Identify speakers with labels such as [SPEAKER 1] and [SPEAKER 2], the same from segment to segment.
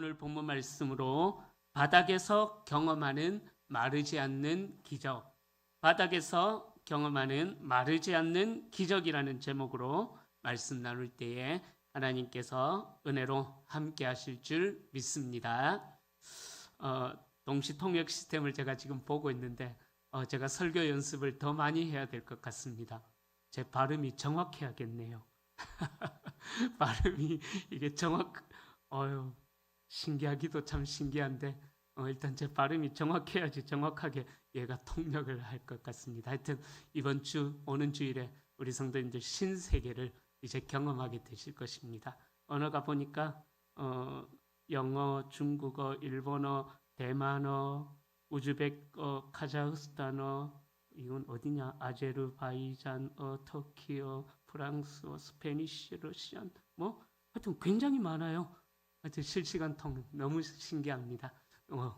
[SPEAKER 1] 오늘 본문 말씀으로 바닥에서 경험하는 마르지 않는 기적, 바닥에서 경험하는 마르지 않는 기적이라는 제목으로 말씀 나눌 때에 하나님께서 은혜로 함께 하실 줄 믿습니다. 동시 통역 시스템을 제가 지금 보고 있는데 제가 설교 연습을 더 많이 해야 될 것 같습니다. 제 발음이 정확해야겠네요. 발음이 이게 신기하기도 참 신기한데 일단 제 발음이 정확해야지 정확하게 얘가 통역을 할 것 같습니다. 하여튼 이번 주 오는 주일에 우리 성도님들 신세계를 이제 경험하게 되실 것입니다. 언어가 보니까 영어, 중국어, 일본어, 대만어, 우즈벡어, 카자흐스탄어, 이건 어디냐? 아제르바이잔어, 터키어, 프랑스어, 스페니쉬, 러시안, 하여튼 굉장히 많아요. 하여튼 실시간 통역 너무 신기합니다.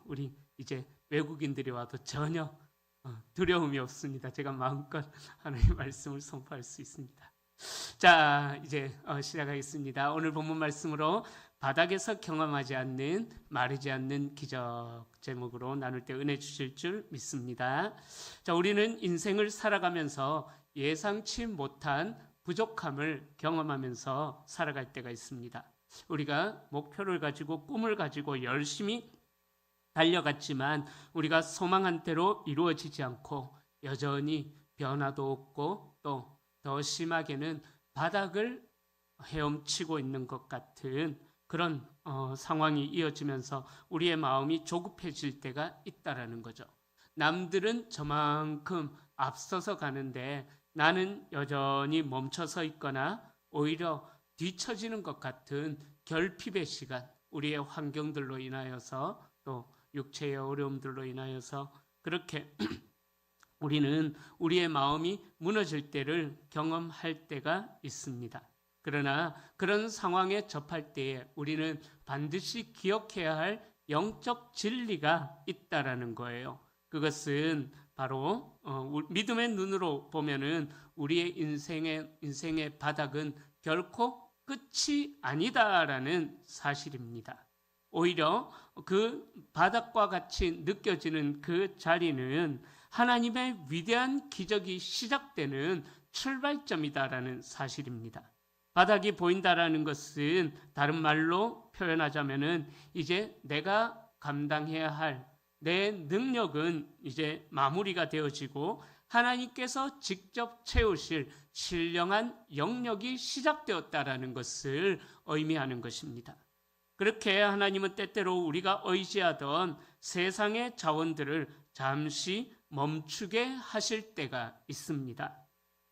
[SPEAKER 1] 우리 이제 외국인들이 와도 전혀 두려움이 없습니다. 제가 마음껏 하나님의 말씀을 선포할 수 있습니다. 자, 이제 시작하겠습니다. 오늘 본문 말씀으로 바닥에서 경험하지 않는 마르지 않는 기적 제목으로 나눌 때 은혜 주실 줄 믿습니다. 자, 우리는 인생을 살아가면서 예상치 못한 부족함을 경험하면서 살아갈 때가 있습니다. 우리가 목표를 가지고 꿈을 가지고 열심히 달려갔지만 우리가 소망한 대로 이루어지지 않고 여전히 변화도 없고 또 더 심하게는 바닥을 헤엄치고 있는 것 같은 그런 상황이 이어지면서 우리의 마음이 조급해질 때가 있다라는 거죠. 남들은 저만큼 앞서서 가는데 나는 여전히 멈춰서 있거나 오히려 뒤처지는 것 같은 결핍의 시간, 우리의 환경들로 인하여서 또 육체의 어려움들로 인하여서 그렇게 우리는 우리의 마음이 무너질 때를 경험할 때가 있습니다. 그러나 그런 상황에 접할 때에 우리는 반드시 기억해야 할 영적 진리가 있다라는 거예요. 그것은 바로 믿음의 눈으로 보면은 우리의 인생의 바닥은 결코 끝이 아니다라는 사실입니다. 오히려 그 바닥과 같이 느껴지는 그 자리는 하나님의 위대한 기적이 시작되는 출발점이다라는 사실입니다. 바닥이 보인다라는 것은 다른 말로 표현하자면은 이제 내가 감당해야 할 내 능력은 이제 마무리가 되어지고 하나님께서 직접 채우실 신령한 영역이 시작되었다라는 것을 의미하는 것입니다. 그렇게 하나님은 때때로 우리가 의지하던 세상의 자원들을 잠시 멈추게 하실 때가 있습니다.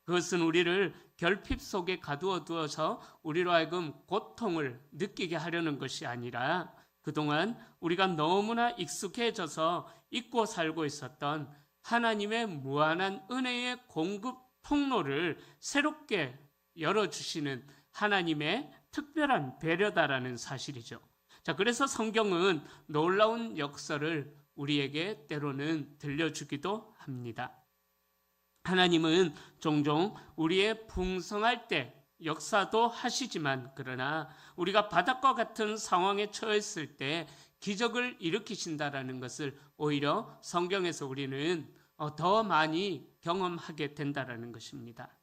[SPEAKER 1] 그것은 우리를 결핍 속에 가두어 두어서 우리로 하여금 고통을 느끼게 하려는 것이 아니라 그동안 우리가 너무나 익숙해져서 잊고 살고 있었던 하나님의 무한한 은혜의 공급 통로를 새롭게 열어주시는 하나님의 특별한 배려다라는 사실이죠. 자, 그래서 성경은 놀라운 역사를 우리에게 때로는 들려주기도 합니다. 하나님은 종종 우리의 풍성할 때 역사도 하시지만 그러나 우리가 바닥과 같은 상황에 처했을 때 기적을 일으키신다라는 것을 오히려 성경에서 우리는 더 많이 경험하게 된다라는 것입니다.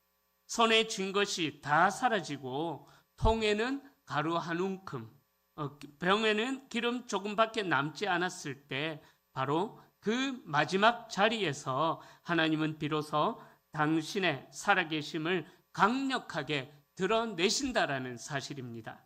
[SPEAKER 1] 손에 쥔 것이 다 사라지고 통에는 가루 한 움큼, 병에는 기름 조금밖에 남지 않았을 때 바로 그 마지막 자리에서 하나님은 비로소 당신의 살아계심을 강력하게 드러내신다라는 사실입니다.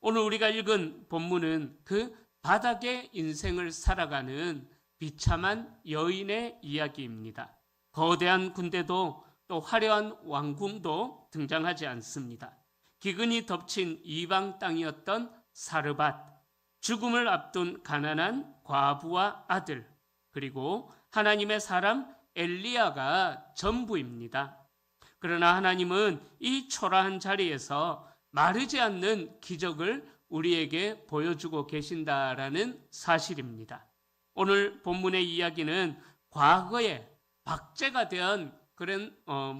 [SPEAKER 1] 오늘 우리가 읽은 본문은 그 바닥의 인생을 살아가는 비참한 여인의 이야기입니다. 거대한 군대도 또 화려한 왕궁도 등장하지 않습니다. 기근이 덮친 이방 땅이었던 사르밧, 죽음을 앞둔 가난한 과부와 아들, 그리고 하나님의 사람 엘리야가 전부입니다. 그러나 하나님은 이 초라한 자리에서 마르지 않는 기적을 우리에게 보여주고 계신다라는 사실입니다. 오늘 본문의 이야기는 과거에 박제가 된 그런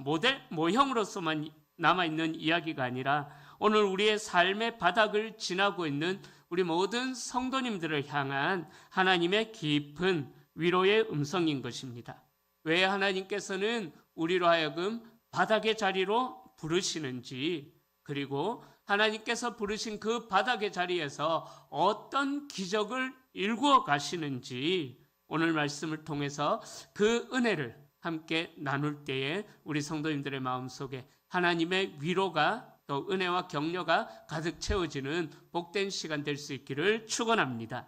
[SPEAKER 1] 모델 모형으로서만 남아있는 이야기가 아니라 오늘 우리의 삶의 바닥을 지나고 있는 우리 모든 성도님들을 향한 하나님의 깊은 위로의 음성인 것입니다. 왜 하나님께서는 우리로 하여금 바닥의 자리로 부르시는지, 그리고 하나님께서 부르신 그 바닥의 자리에서 어떤 기적을 일구어 가시는지 오늘 말씀을 통해서 그 은혜를 함께 나눌 때에 우리 성도님들의 마음속에 하나님의 위로가 또 은혜와 격려가 가득 채워지는 복된 시간 될 수 있기를 축원합니다.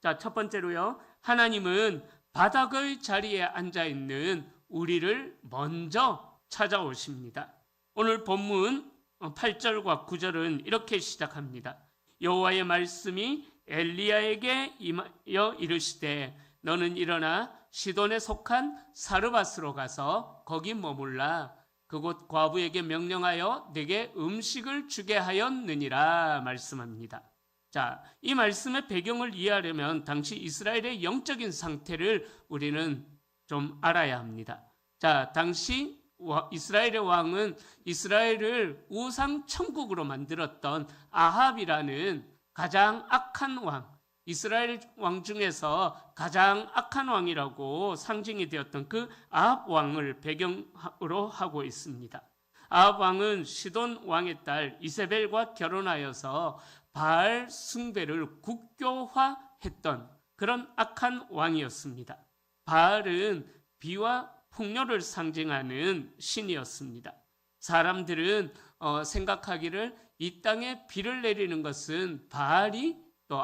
[SPEAKER 1] 자, 첫 번째로요. 하나님은 바닥의 자리에 앉아 있는 우리를 먼저 찾아오십니다. 오늘 본문 8절과 9절은 이렇게 시작합니다. 여호와의 말씀이 엘리야에게 임하여 이르시되 너는 일어나 시돈에 속한 사르밧으로 가서 거기 머물라. 그곳 과부에게 명령하여 내게 음식을 주게 하였느니라 말씀합니다. 자, 이 말씀의 배경을 이해하려면 당시 이스라엘의 영적인 상태를 우리는 좀 알아야 합니다. 자, 당시 이스라엘의 왕은 이스라엘을 우상 천국으로 만들었던 아합이라는 가장 악한 왕, 이스라엘 왕 중에서 가장 악한 왕이라고 상징이 되었던 그 아합 왕을 배경으로 하고 있습니다. 아합 왕은 시돈 왕의 딸 이세벨과 결혼하여서 바알 숭배를 국교화했던 그런 악한 왕이었습니다. 바알은 비와 풍요를 상징하는 신이었습니다. 사람들은 생각하기를 이 땅에 비를 내리는 것은 바알이 또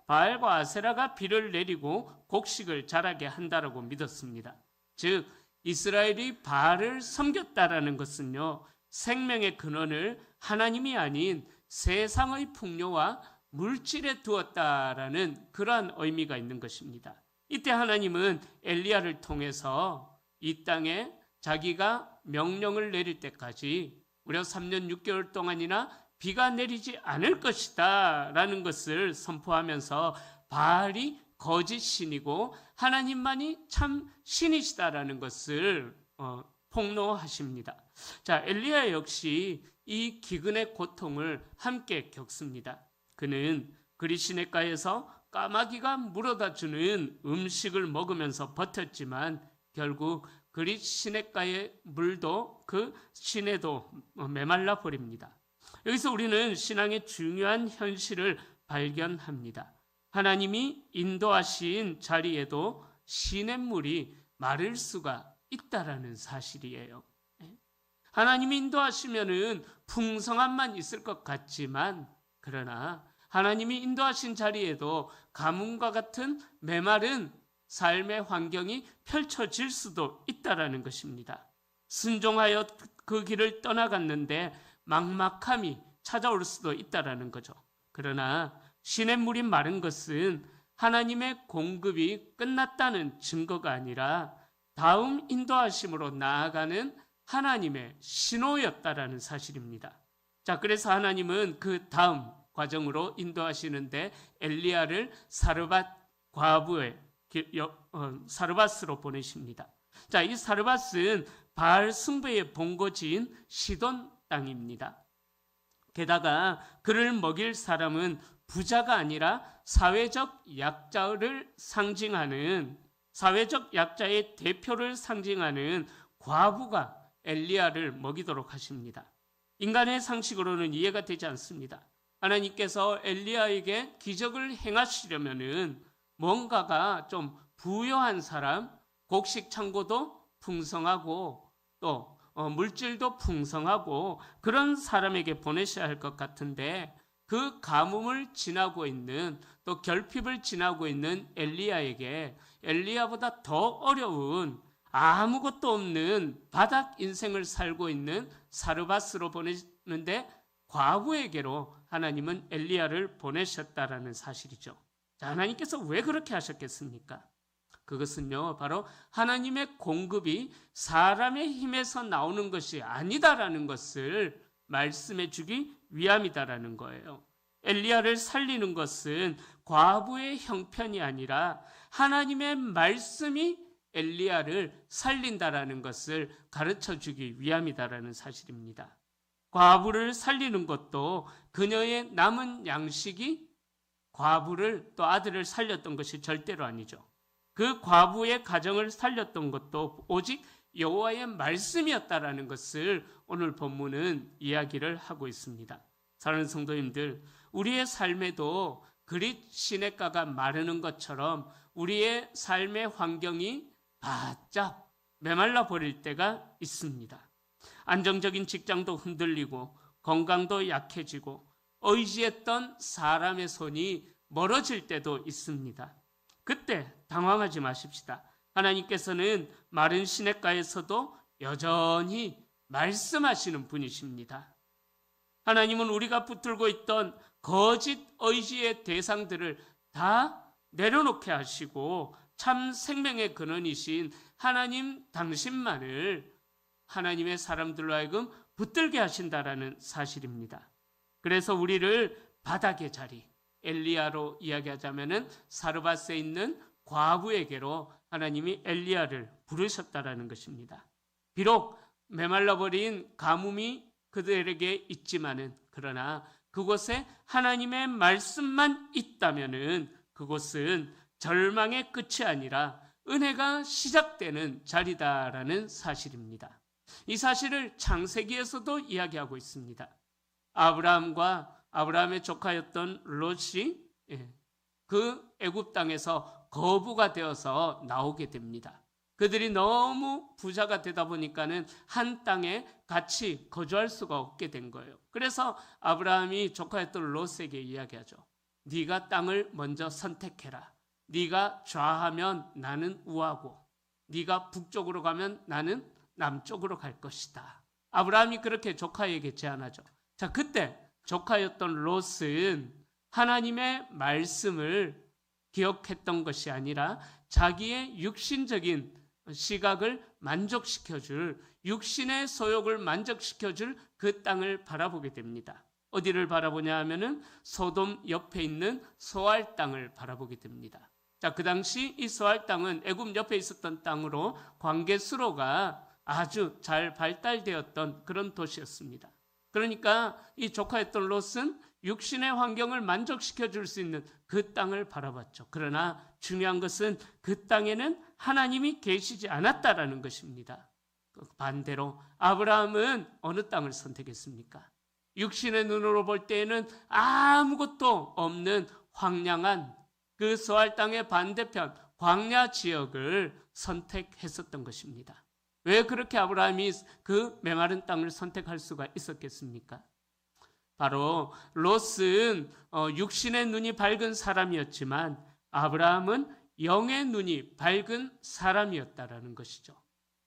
[SPEAKER 1] 바알과 아세라가 비를 내리고 곡식을 자라게 한다라고 믿었습니다. 즉 이스라엘이 바알을 섬겼다라는 것은요, 생명의 근원을 하나님이 아닌 세상의 풍요와 물질에 두었다라는 그러한 의미가 있는 것입니다. 이때 하나님은 엘리야를 통해서 이 땅에 자기가 명령을 내릴 때까지 무려 3년 6개월 동안이나 비가 내리지 않을 것이다 라는 것을 선포하면서 바알이 거짓 신이고 하나님만이 참 신이시다라는 것을 폭로하십니다. 자, 엘리야 역시 이 기근의 고통을 함께 겪습니다. 그는 그리시네가에서 까마귀가 물어다 주는 음식을 먹으면서 버텼지만 결국 그리시네가의 물도 그 시내도 메말라 버립니다. 여기서 우리는 신앙의 중요한 현실을 발견합니다. 하나님이 인도하신 자리에도 시냇물이 마를 수가 있다라는 사실이에요. 하나님이 인도하시면은 풍성함만 있을 것 같지만, 그러나 하나님이 인도하신 자리에도 가뭄과 같은 메마른 삶의 환경이 펼쳐질 수도 있다라는 것입니다. 순종하여 그 길을 떠나갔는데 막막함이 찾아올 수도 있다라는 거죠. 그러나 시냇물이 마른 것은 하나님의 공급이 끝났다는 증거가 아니라 다음 인도하심으로 나아가는 하나님의 신호였다라는 사실입니다. 자, 그래서 하나님은 그 다음 과정으로 인도하시는데 엘리야를 사르밧 과부의 사르밧으로 보내십니다. 자, 이 사르밧은 바알 숭배의 본거지인 시돈 땅입니다. 게다가 그를 먹일 사람은 부자가 아니라 사회적 약자를 상징하는, 사회적 약자의 대표를 상징하는 과부가 엘리야를 먹이도록 하십니다. 인간의 상식으로는 이해가 되지 않습니다. 하나님께서 엘리야에게 기적을 행하시려면은 뭔가가 좀 부유한 사람, 곡식 창고도 풍성하고 또 물질도 풍성하고 그런 사람에게 보내셔야 할 것 같은데, 그 가뭄을 지나고 있는 또 결핍을 지나고 있는 엘리야에게 엘리야보다 더 어려운 아무것도 없는 바닥 인생을 살고 있는 사르밧으로 보내는데 과부에게로 하나님은 엘리야를 보내셨다라는 사실이죠. 자, 하나님께서 왜 그렇게 하셨겠습니까? 그것은요, 바로 하나님의 공급이 사람의 힘에서 나오는 것이 아니다라는 것을 말씀해 주기 위함이다라는 거예요. 엘리야를 살리는 것은 과부의 형편이 아니라 하나님의 말씀이 엘리야를 살린다라는 것을 가르쳐 주기 위함이다라는 사실입니다. 과부를 살리는 것도 그녀의 남은 양식이 과부를 또 아들을 살렸던 것이 절대로 아니죠. 그 과부의 가정을 살렸던 것도 오직 여호와의 말씀이었다라는 것을 오늘 본문은 이야기를 하고 있습니다. 사랑하는 성도님들, 우리의 삶에도 그릿 시냇가가 마르는 것처럼 우리의 삶의 환경이 바짝 메말라 버릴 때가 있습니다. 안정적인 직장도 흔들리고 건강도 약해지고 의지했던 사람의 손이 멀어질 때도 있습니다. 그때 당황하지 마십시다. 하나님께서는 마른 시냇가에서도 여전히 말씀하시는 분이십니다. 하나님은 우리가 붙들고 있던 거짓 의지의 대상들을 다 내려놓게 하시고 참 생명의 근원이신 하나님 당신만을 하나님의 사람들로 하여금 붙들게 하신다라는 사실입니다. 그래서 우리를 바닥의 자리, 엘리야로 이야기하자면은 사르밧에 있는 과부에게로 하나님이 엘리야를 부르셨다라는 것입니다. 비록 메말라버린 가뭄이 그들에게 있지만은 그러나 그곳에 하나님의 말씀만 있다면은 그곳은 절망의 끝이 아니라 은혜가 시작되는 자리다라는 사실입니다. 이 사실을 창세기에서도 이야기하고 있습니다. 아브라함과 아브라함의 조카였던 롯이 그 애굽 땅에서 거부가 되어서 나오게 됩니다. 그들이 너무 부자가 되다 보니까는 한 땅에 같이 거주할 수가 없게 된 거예요. 그래서 아브라함이 조카였던 롯에게 이야기하죠. 네가 땅을 먼저 선택해라. 네가 좌하면 나는 우하고 네가 북쪽으로 가면 나는 남쪽으로 갈 것이다. 아브라함이 그렇게 조카에게 제안하죠. 자, 그때 조카였던 롯은 하나님의 말씀을 기억했던 것이 아니라 자기의 육신적인 시각을 만족시켜줄, 육신의 소욕을 만족시켜줄 그 땅을 바라보게 됩니다. 어디를 바라보냐 하면은 소돔 옆에 있는 소알 땅을 바라보게 됩니다. 자, 그 당시 이 소알 땅은 애굽 옆에 있었던 땅으로 광개 수로가 아주 잘 발달되었던 그런 도시였습니다. 그러니까 이 조카였던 롯은 육신의 환경을 만족시켜 줄 수 있는 그 땅을 바라봤죠. 그러나 중요한 것은 그 땅에는 하나님이 계시지 않았다라는 것입니다. 반대로 아브라함은 어느 땅을 선택했습니까? 육신의 눈으로 볼 때에는 아무것도 없는 황량한 그 소알 땅의 반대편 광야 지역을 선택했었던 것입니다. 왜 그렇게 아브라함이 그 메마른 땅을 선택할 수가 있었겠습니까? 바로 롯은 육신의 눈이 밝은 사람이었지만 아브라함은 영의 눈이 밝은 사람이었다라는 것이죠.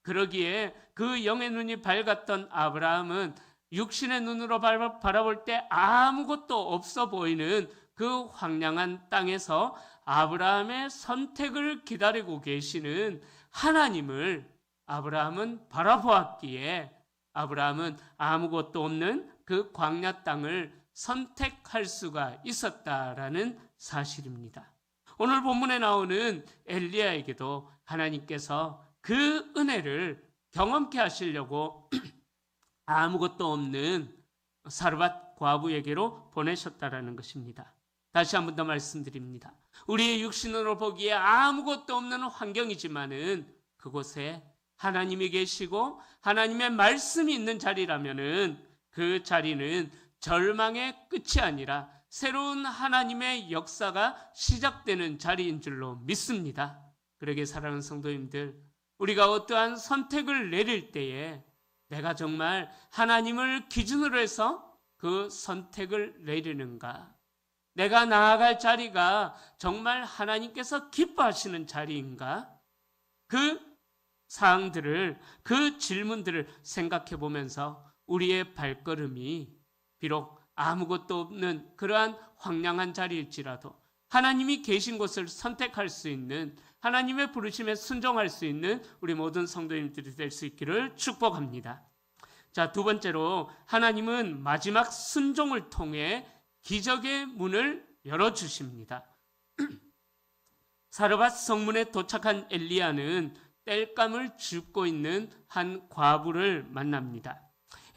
[SPEAKER 1] 그러기에 그 영의 눈이 밝았던 아브라함은 육신의 눈으로 바라볼 때 아무것도 없어 보이는 그 황량한 땅에서 아브라함의 선택을 기다리고 계시는 하나님을 아브라함은 바라보았기에 아브라함은 아무것도 없는 그 광야 땅을 선택할 수가 있었다라는 사실입니다. 오늘 본문에 나오는 엘리야에게도 하나님께서 그 은혜를 경험케 하시려고 아무것도 없는 사르밧 과부에게로 보내셨다라는 것입니다. 다시 한 번 더 말씀드립니다. 우리의 육신으로 보기에 아무것도 없는 환경이지만은 그곳에 하나님이 계시고 하나님의 말씀이 있는 자리라면은 그 자리는 절망의 끝이 아니라 새로운 하나님의 역사가 시작되는 자리인 줄로 믿습니다. 그러기에 사랑하는 성도님들, 우리가 어떠한 선택을 내릴 때에 내가 정말 하나님을 기준으로 해서 그 선택을 내리는가? 내가 나아갈 자리가 정말 하나님께서 기뻐하시는 자리인가? 그 사항들을, 그 질문들을 생각해 보면서 우리의 발걸음이 비록 아무것도 없는 그러한 황량한 자리일지라도 하나님이 계신 곳을 선택할 수 있는, 하나님의 부르심에 순종할 수 있는 우리 모든 성도님들이 될 수 있기를 축복합니다. 자, 두 번째로 하나님은 마지막 순종을 통해 기적의 문을 열어주십니다. 사르밧 성문에 도착한 엘리야는 땔감을 줍고 있는 한 과부를 만납니다.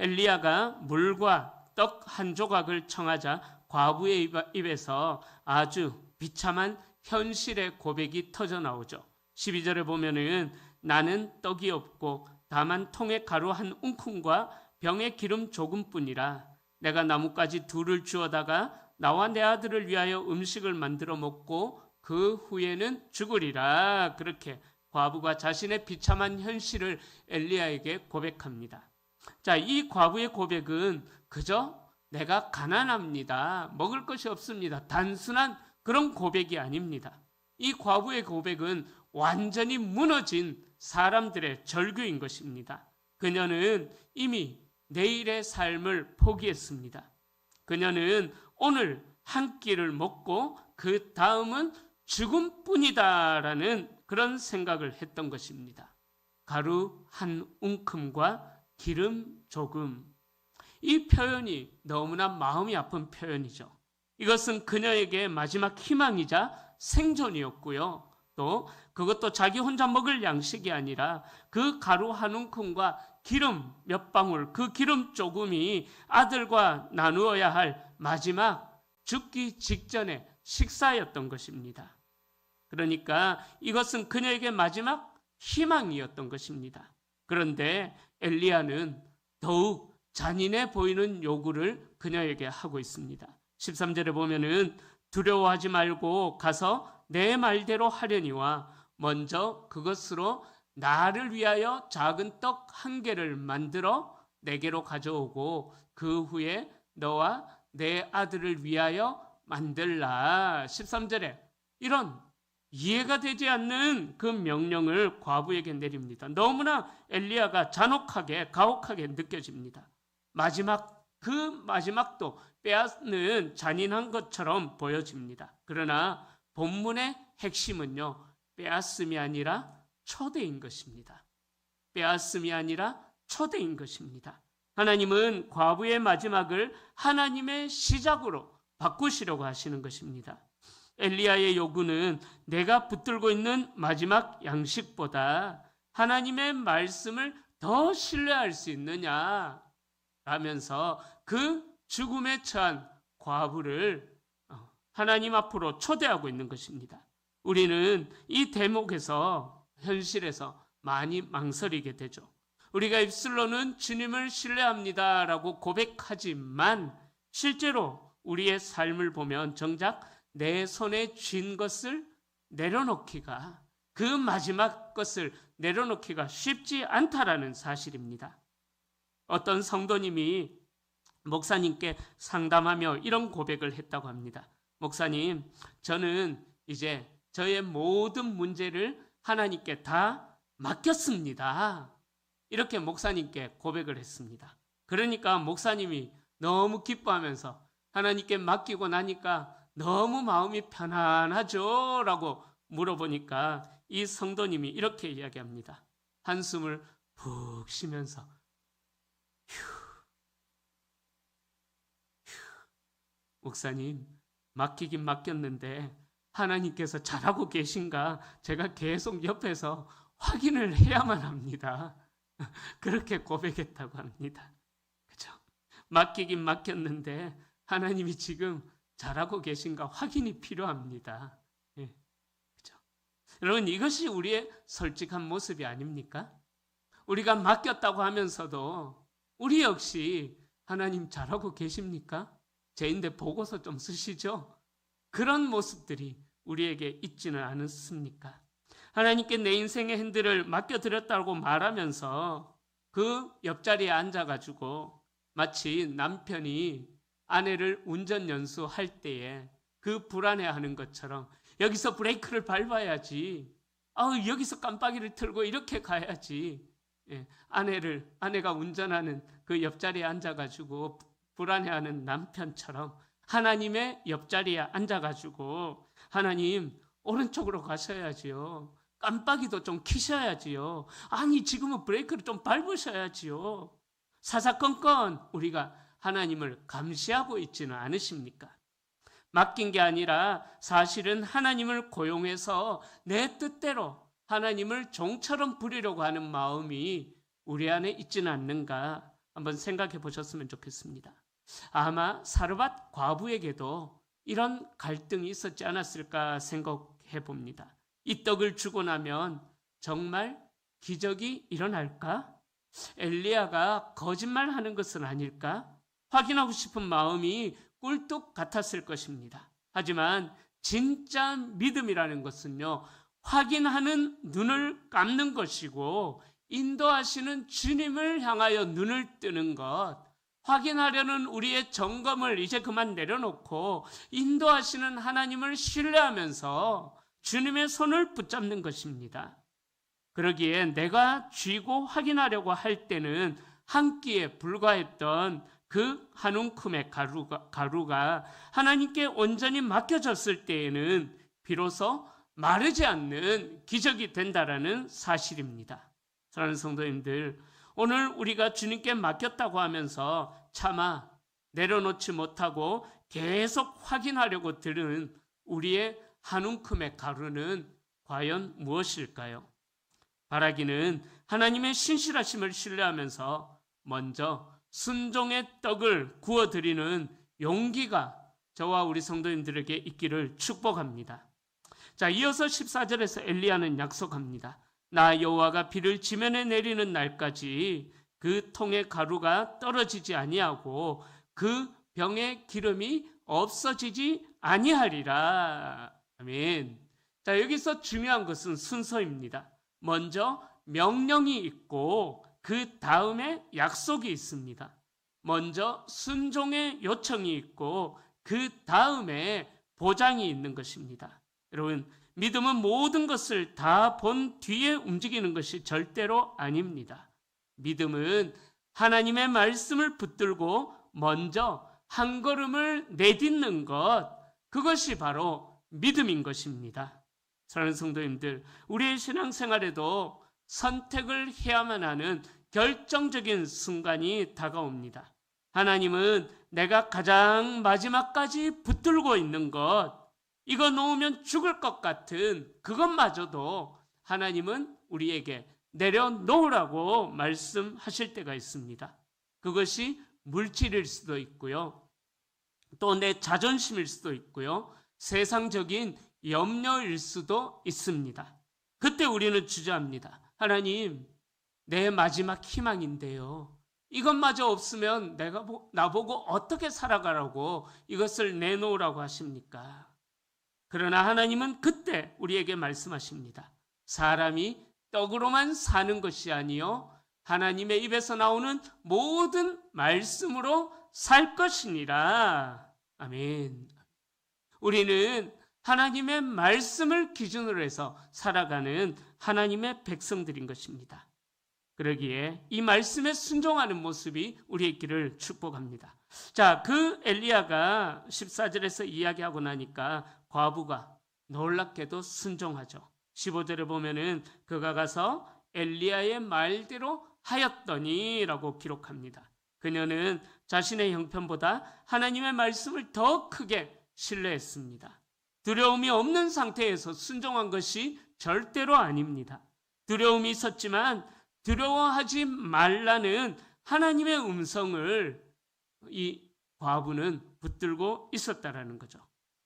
[SPEAKER 1] 엘리야가 물과 떡 한 조각을 청하자 과부의 입에서 아주 비참한 현실의 고백이 터져 나오죠. 12절에 보면은 나는 떡이 없고 다만 통에 가루 한 움큼과 병에 기름 조금뿐이라. 내가 나뭇가지 둘을 주워다가 나와 내 아들을 위하여 음식을 만들어 먹고 그 후에는 죽으리라. 그렇게 과부가 자신의 비참한 현실을 엘리야에게 고백합니다. 자, 이 과부의 고백은 그저 내가 가난합니다, 먹을 것이 없습니다, 단순한 그런 고백이 아닙니다. 이 과부의 고백은 완전히 무너진 사람들의 절규인 것입니다. 그녀는 이미 내일의 삶을 포기했습니다. 그녀는 오늘 한 끼를 먹고 그 다음은 죽음뿐이다라는 그런 생각을 했던 것입니다. 가루 한 움큼과 기름 조금. 이 표현이 너무나 마음이 아픈 표현이죠. 이것은 그녀에게 마지막 희망이자 생존이었고요. 또 그것도 자기 혼자 먹을 양식이 아니라 그 가루 한 움큼과 기름 몇 방울, 그 기름 조금이 아들과 나누어야 할 마지막 죽기 직전의 식사였던 것입니다. 그러니까 이것은 그녀에게 마지막 희망이었던 것입니다. 그런데 엘리야는 더욱 잔인해 보이는 요구를 그녀에게 하고 있습니다. 13절에 보면은 두려워하지 말고 가서 내 말대로 하려니와 먼저 그것으로 나를 위하여 작은 떡 한 개를 만들어 내게로 가져오고 그 후에 너와 내 아들을 위하여 만들라. 13절에 이런 이해가 되지 않는 그 명령을 과부에게 내립니다. 너무나 엘리야가 잔혹하게 가혹하게 느껴집니다. 그 마지막도 빼앗는 잔인한 것처럼 보여집니다. 그러나 본문의 핵심은요, 빼앗음이 아니라 초대인 것입니다. 빼앗음이 아니라 초대인 것입니다. 하나님은 과부의 마지막을 하나님의 시작으로 바꾸시려고 하시는 것입니다. 엘리야의 요구는 내가 붙들고 있는 마지막 양식보다 하나님의 말씀을 더 신뢰할 수 있느냐 라면서 그 죽음에 처한 과부를 하나님 앞으로 초대하고 있는 것입니다. 우리는 이 대목에서 현실에서 많이 망설이게 되죠. 우리가 입술로는 주님을 신뢰합니다 라고 고백하지만 실제로 우리의 삶을 보면 정작 내 손에 쥔 것을 내려놓기가, 그 마지막 것을 내려놓기가 쉽지 않다라는 사실입니다. 어떤 성도님이 목사님께 상담하며 이런 고백을 했다고 합니다. 목사님, 저는 이제 저의 모든 문제를 하나님께 다 맡겼습니다. 이렇게 목사님께 고백을 했습니다. 그러니까 목사님이 너무 기뻐하면서 하나님께 맡기고 나니까 너무 마음이 편안하죠? 라고 물어보니까 이 성도님이 이렇게 이야기합니다. 한숨을 푹 쉬면서 목사님, 맡기긴 맡겼는데 하나님께서 잘하고 계신가 제가 계속 옆에서 확인을 해야만 합니다. 그렇게 고백했다고 합니다. 그죠? 맡기긴 맡겼는데 하나님이 지금 잘하고 계신가 확인이 필요합니다. 예. 그죠? 여러분, 이것이 우리의 솔직한 모습이 아닙니까? 우리가 맡겼다고 하면서도 우리 역시 하나님 잘하고 계십니까? 죄인데 보고서 좀 쓰시죠? 그런 모습들이 우리에게 있지는 않습니까? 하나님께 내 인생의 핸들을 맡겨드렸다고 말하면서 그 옆자리에 앉아가지고 마치 남편이 아내를 운전 연수할 때에 그 불안해하는 것처럼 여기서 브레이크를 밟아야지, 여기서 깜빡이를 틀고 이렇게 가야지. 예, 아내가 운전하는 그 옆자리에 앉아가지고 불안해하는 남편처럼 하나님의 옆자리에 앉아가지고 하나님 오른쪽으로 가셔야지요. 깜빡이도 좀 켜셔야지요. 아니 지금은 브레이크를 좀 밟으셔야지요. 사사건건 우리가 하나님을 감시하고 있지는 않으십니까? 맡긴 게 아니라 사실은 하나님을 고용해서 내 뜻대로 하나님을 종처럼 부리려고 하는 마음이 우리 안에 있지는 않는가 한번 생각해 보셨으면 좋겠습니다. 아마 사르밧 과부에게도 이런 갈등이 있었지 않았을까 생각해 봅니다. 이 떡을 주고 나면 정말 기적이 일어날까? 엘리야가 거짓말하는 것은 아닐까? 확인하고 싶은 마음이 꿀뚝 같았을 것입니다. 하지만 진짜 믿음이라는 것은요, 확인하는 눈을 감는 것이고 인도하시는 주님을 향하여 눈을 뜨는 것, 확인하려는 우리의 점검을 이제 그만 내려놓고 인도하시는 하나님을 신뢰하면서 주님의 손을 붙잡는 것입니다. 그러기에 내가 쥐고 확인하려고 할 때는 한 끼에 불과했던 그 한 움큼의 가루가 하나님께 온전히 맡겨졌을 때에는 비로소 마르지 않는 기적이 된다라는 사실입니다. 사랑하는 성도님들, 오늘 우리가 주님께 맡겼다고 하면서 차마 내려놓지 못하고 계속 확인하려고 드는 우리의 한 움큼의 가루는 과연 무엇일까요? 바라기는 하나님의 신실하심을 신뢰하면서 먼저 순종의 떡을 구워드리는 용기가 저와 우리 성도님들에게 있기를 축복합니다. 자, 이어서 14절에서 엘리야는 약속합니다. 나 여호와가 비를 지면에 내리는 날까지 그 통의 가루가 떨어지지 아니하고 그 병의 기름이 없어지지 아니하리라. 아멘. 자, 여기서 중요한 것은 순서입니다. 먼저 명령이 있고 그 다음에 약속이 있습니다. 먼저 순종의 요청이 있고 그 다음에 보장이 있는 것입니다. 여러분, 믿음은 모든 것을 다 본 뒤에 움직이는 것이 절대로 아닙니다. 믿음은 하나님의 말씀을 붙들고 먼저 한 걸음을 내딛는 것, 그것이 바로 믿음인 것입니다. 사랑하는 성도님들, 우리의 신앙생활에도 선택을 해야만 하는 결정적인 순간이 다가옵니다. 하나님은 내가 가장 마지막까지 붙들고 있는 것, 이거 놓으면 죽을 것 같은 그것마저도 하나님은 우리에게 내려놓으라고 말씀하실 때가 있습니다. 그것이 물질일 수도 있고요. 또 내 자존심일 수도 있고요. 세상적인 염려일 수도 있습니다. 그때 우리는 주저합니다. 하나님, 내 마지막 희망인데요. 이것마저 없으면 나보고 어떻게 살아가라고 이것을 내놓으라고 하십니까? 그러나 하나님은 그때 우리에게 말씀하십니다. 사람이 떡으로만 사는 것이 아니요 하나님의 입에서 나오는 모든 말씀으로 살 것이니라. 아멘. 우리는 하나님의 말씀을 기준으로 해서 살아가는 하나님의 백성들인 것입니다. 그러기에 이 말씀에 순종하는 모습이 우리의 길을 축복합니다. 자, 그 엘리야가 14절에서 이야기하고 나니까 과부가 놀랍게도 순종하죠. 15절에 보면은 그가 가서 엘리야의 말대로 하였더니라고 기록합니다. 그녀는 자신의 형편보다 하나님의 말씀을 더 크게 신뢰했습니다. 두려움이 없는 상태에서 순종한 것이 절대로 아닙니다. 두려움이 있었지만 두려워하지 말라는 하나님의 음성을 이 과부는 붙들고 있었다라는 거죠.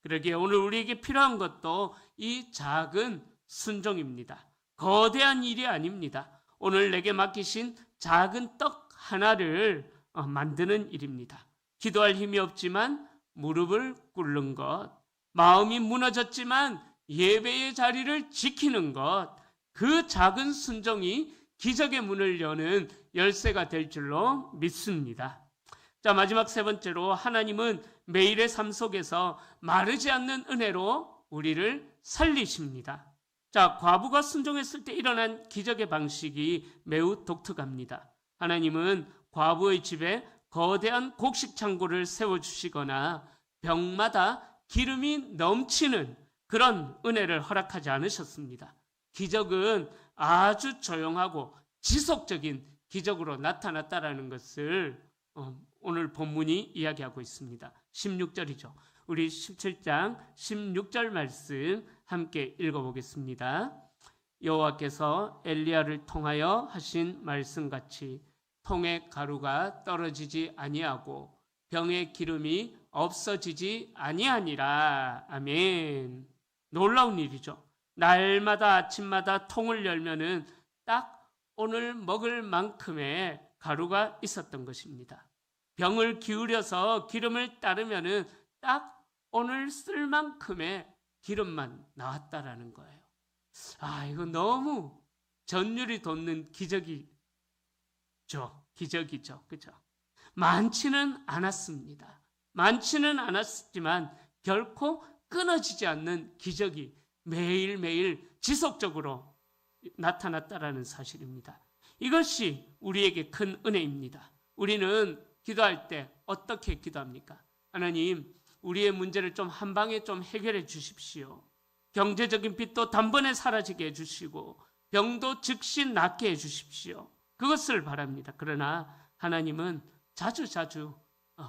[SPEAKER 1] 그러기에 오늘 우리에게 필요한 것도 이 작은 순종입니다. 거대한 일이 아닙니다. 오늘 내게 맡기신 작은 떡 하나를 만드는 일입니다. 기도할 힘이 없지만 무릎을 꿇는 것, 마음이 무너졌지만 예배의 자리를 지키는 것, 그 작은 순종이 기적의 문을 여는 열쇠가 될 줄로 믿습니다. 자, 마지막 세 번째로 하나님은 매일의 삶 속에서 마르지 않는 은혜로 우리를 살리십니다. 자, 과부가 순종했을 때 일어난 기적의 방식이 매우 독특합니다. 하나님은 과부의 집에 거대한 곡식 창고를 세워주시거나 병마다 기름이 넘치는 그런 은혜를 허락하지 않으셨습니다. 기적은 아주 조용하고 지속적인 기적으로 나타났다라는 것을 오늘 본문이 이야기하고 있습니다. 16절이죠. 우리 17장 16절 말씀 함께 읽어보겠습니다. 여호와께서 엘리야를 통하여 하신 말씀같이 통의 가루가 떨어지지 아니하고 병의 기름이 없어지지 아니하니라. 아멘. 놀라운 일이죠. 날마다 아침마다 통을 열면은 딱 오늘 먹을 만큼의 가루가 있었던 것입니다. 병을 기울여서 기름을 따르면은 딱 오늘 쓸 만큼의 기름만 나왔다라는 거예요. 이거 너무 전율이 돋는 기적이죠. 기적이죠. 그죠? 많지는 않았습니다. 많지는 않았지만 결코 끊어지지 않는 기적이 매일매일 지속적으로 나타났다라는 사실입니다. 이것이 우리에게 큰 은혜입니다. 우리는 기도할 때 어떻게 기도합니까? 하나님, 우리의 문제를 좀 한 방에 좀 해결해 주십시오. 경제적인 빚도 단번에 사라지게 해주시고 병도 즉시 낫게 해주십시오. 그것을 바랍니다. 그러나 하나님은 자주자주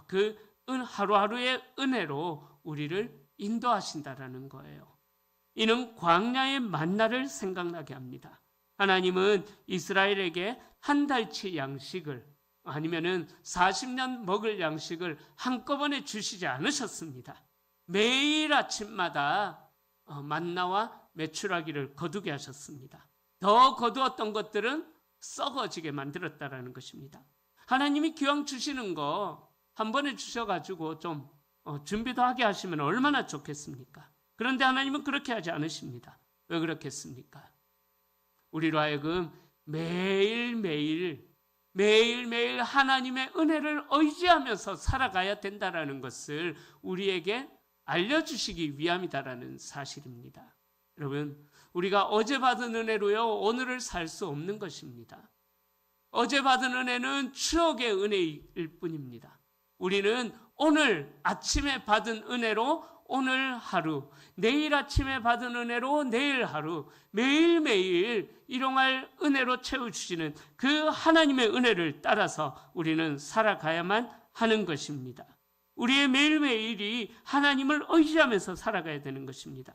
[SPEAKER 1] 그 하루하루의 은혜로 우리를 인도하신다라는 거예요. 이는 광야의 만나를 생각나게 합니다. 하나님은 이스라엘에게 한 달치 양식을 아니면은 40년 먹을 양식을 한꺼번에 주시지 않으셨습니다. 매일 아침마다 만나와 메추라기를 거두게 하셨습니다. 더 거두었던 것들은 썩어지게 만들었다라는 것입니다. 하나님이 기왕 주시는 거 한 번에 주셔가지고 좀 준비도 하게 하시면 얼마나 좋겠습니까? 그런데 하나님은 그렇게 하지 않으십니다. 왜 그렇겠습니까? 우리로 하여금 매일매일 하나님의 은혜를 의지하면서 살아가야 된다는 것을 우리에게 알려주시기 위함이다라는 사실입니다. 여러분, 우리가 어제 받은 은혜로요 오늘을 살 수 없는 것입니다. 어제 받은 은혜는 추억의 은혜일 뿐입니다. 우리는 오늘 아침에 받은 은혜로 오늘 하루, 내일 아침에 받은 은혜로 내일 하루, 매일매일 일용할 은혜로 채워주시는 그 하나님의 은혜를 따라서 우리는 살아가야만 하는 것입니다. 우리의 매일매일이 하나님을 의지하면서 살아가야 되는 것입니다.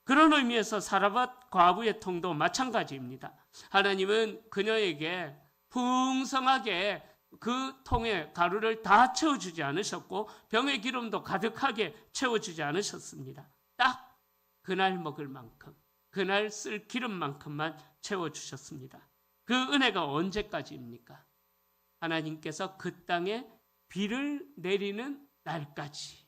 [SPEAKER 1] 그런 의미에서 사라밧 과부의 통도 마찬가지입니다. 하나님은 그녀에게 풍성하게 그 통에 가루를 다 채워주지 않으셨고 병의 기름도 가득하게 채워주지 않으셨습니다. 딱 그날 먹을 만큼, 그날 쓸 기름만큼만 채워주셨습니다. 그 은혜가 언제까지입니까? 하나님께서 그 땅에 비를 내리는 날까지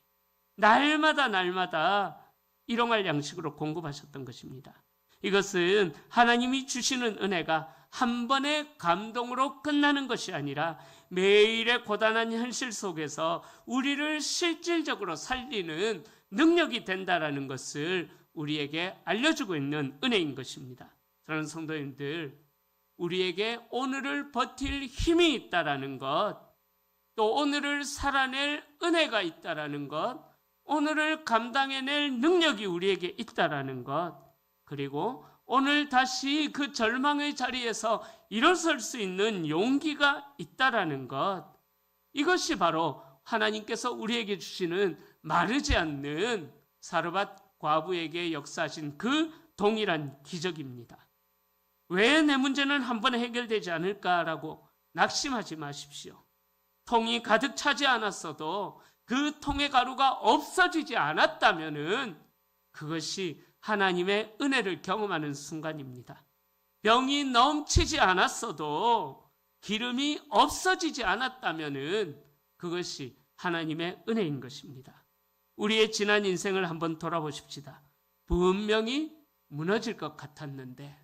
[SPEAKER 1] 날마다 일용할 양식으로 공급하셨던 것입니다. 이것은 하나님이 주시는 은혜가 한 번의 감동으로 끝나는 것이 아니라 매일의 고단한 현실 속에서 우리를 실질적으로 살리는 능력이 된다라는 것을 우리에게 알려주고 있는 은혜인 것입니다. 사랑하는 성도님들, 우리에게 오늘을 버틸 힘이 있다라는 것, 또 오늘을 살아낼 은혜가 있다라는 것, 오늘을 감당해낼 능력이 우리에게 있다라는 것, 그리고 오늘 다시 그 절망의 자리에서 일어설 수 있는 용기가 있다라는 것, 이것이 바로 하나님께서 우리에게 주시는 마르지 않는 사르밧 과부에게 역사하신 그 동일한 기적입니다. 왜 내 문제는 한 번에 해결되지 않을까라고 낙심하지 마십시오. 통이 가득 차지 않았어도 그 통의 가루가 없어지지 않았다면은 그것이 하나님의 은혜를 경험하는 순간입니다. 병이 넘치지 않았어도 기름이 없어지지 않았다면은 그것이 하나님의 은혜인 것입니다. 우리의 지난 인생을 한번 돌아보십시다. 분명히 무너질 것 같았는데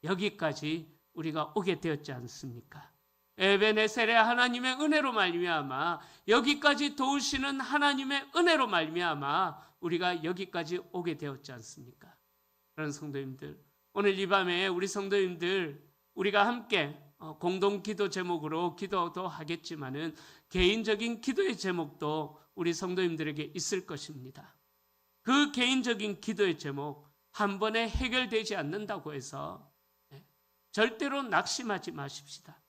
[SPEAKER 1] 여기까지 우리가 오게 되었지 않습니까? 에베네셀의 하나님의 은혜로 말미암아 여기까지 도우시는 하나님의 은혜로 말미암아 우리가 여기까지 오게 되었지 않습니까? 그런 성도님들, 오늘 이 밤에 우리 성도님들 우리가 함께 공동 기도 제목으로 기도도 하겠지만은 개인적인 기도의 제목도 우리 성도님들에게 있을 것입니다. 그 개인적인 기도의 제목 한 번에 해결되지 않는다고 해서 절대로 낙심하지 마십시다.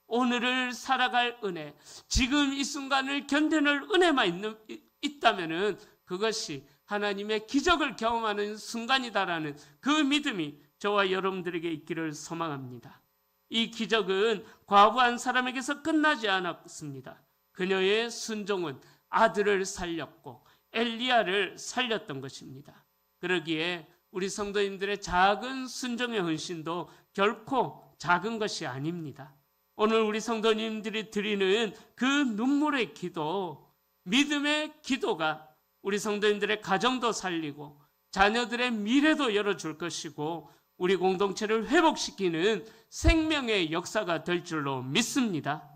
[SPEAKER 1] 오늘을 살아갈 은혜, 지금 이 순간을 견뎌낼 은혜만 있다면은 그것이 하나님의 기적을 경험하는 순간이다라는 그 믿음이 저와 여러분들에게 있기를 소망합니다. 이 기적은 과부 한 사람에게서 끝나지 않았습니다. 그녀의 순종은 아들을 살렸고 엘리야를 살렸던 것입니다. 그러기에 우리 성도님들의 작은 순종의 헌신도 결코 작은 것이 아닙니다. 오늘 우리 성도님들이 드리는 그 눈물의 기도, 믿음의 기도가 우리 성도님들의 가정도 살리고 자녀들의 미래도 열어줄 것이고 우리 공동체를 회복시키는 생명의 역사가 될 줄로 믿습니다.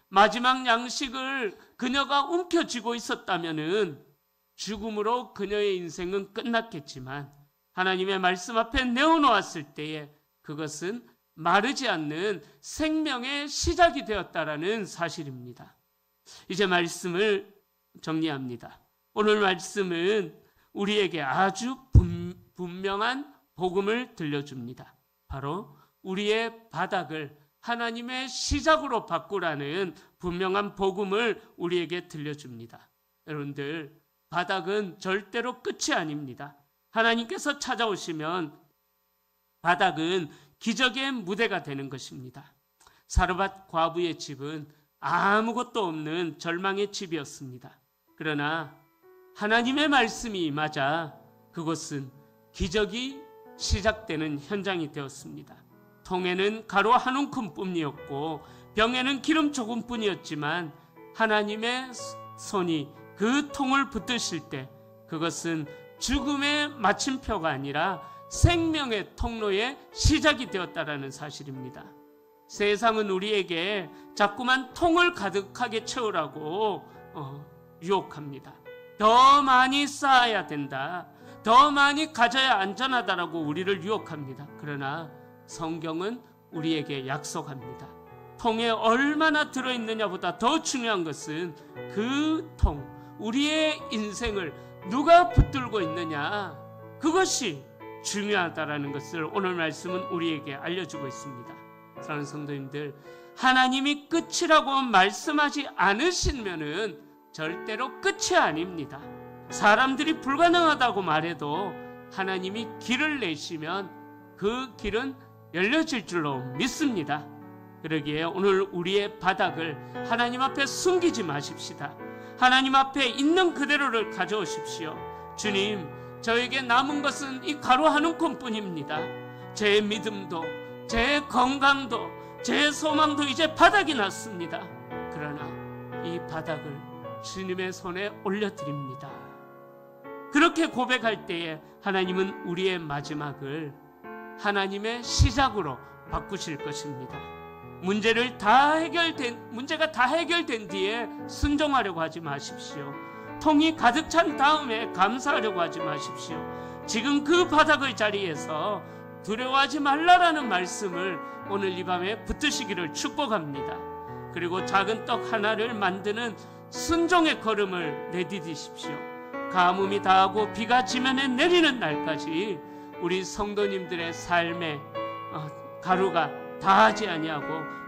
[SPEAKER 1] 마지막 양식을 그녀가 움켜쥐고 있었다면은 죽음으로 그녀의 인생은 끝났겠지만 하나님의 말씀 앞에 내어놓았을 때에 그것은 마르지 않는 생명의 시작이 되었다라는 사실입니다. 이제 말씀을 정리합니다. 오늘 말씀은 우리에게 아주 분명한 복음을 들려줍니다. 바로 우리의 바닥을 하나님의 시작으로 바꾸라는 분명한 복음을 우리에게 들려줍니다. 여러분들, 바닥은 절대로 끝이 아닙니다. 하나님께서 찾아오시면 바닥은 기적의 무대가 되는 것입니다. 사르밧 과부의 집은 아무것도 없는 절망의 집이었습니다. 그러나 하나님의 말씀이 임하자 그곳은 기적이 시작되는 현장이 되었습니다. 통에는 가루 한 움큼뿐이었고 병에는 기름 조금뿐이었지만 하나님의 손이 그 통을 붙드실 때 그것은 죽음의 마침표가 아니라 생명의 통로의 시작이 되었다라는 사실입니다. 세상은 우리에게 자꾸만 통을 가득하게 채우라고 유혹합니다. 더 많이 쌓아야 된다. 더 많이 가져야 안전하다라고 우리를 유혹합니다. 그러나 성경은 우리에게 약속합니다. 통에 얼마나 들어있느냐보다 더 중요한 것은 그 통, 우리의 인생을 누가 붙들고 있느냐, 그것이 중요하다라는 것을 오늘 말씀은 우리에게 알려주고 있습니다. 사랑하는 성도님들, 하나님이 끝이라고 말씀하지 않으시면은 절대로 끝이 아닙니다. 사람들이 불가능하다고 말해도 하나님이 길을 내시면 그 길은 열려질 줄로 믿습니다. 그러기에 오늘 우리의 바닥을 하나님 앞에 숨기지 마십시다. 하나님 앞에 있는 그대로를 가져오십시오. 주님, 저에게 남은 것은 이 가루 한 움큼뿐입니다. 제 믿음도, 제 건강도, 제 소망도 이제 바닥이 났습니다. 그러나 이 바닥을 주님의 손에 올려드립니다. 그렇게 고백할 때에 하나님은 우리의 마지막을 하나님의 시작으로 바꾸실 것입니다. 문제가 다 해결된 뒤에 순종하려고 하지 마십시오. 통이 가득 찬 다음에 감사하려고 하지 마십시오. 지금 그 바닥의 자리에서 두려워하지 말라라는 말씀을 오늘 이 밤에 붙드시기를 축복합니다. 그리고 작은 떡 하나를 만드는 순종의 걸음을 내디디십시오. 가뭄이 다하고 비가 지면에 내리는 날까지 우리 성도님들의 삶에 가루가 다하지 아니하고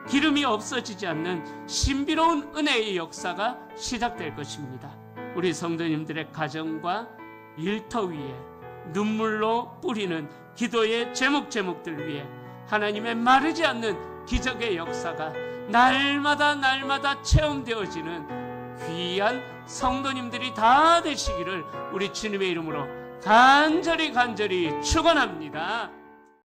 [SPEAKER 1] 기름이 없어지지 않는 신비로운 은혜의 역사가 시작될 것입니다. 우리 성도님들의 가정과 일터 위에 눈물로 뿌리는 기도의 제목들 위에 하나님의 마르지 않는 기적의 역사가 날마다 체험되어지는 귀한 성도님들이 다 되시기를 우리 주님의 이름으로 간절히 축원합니다.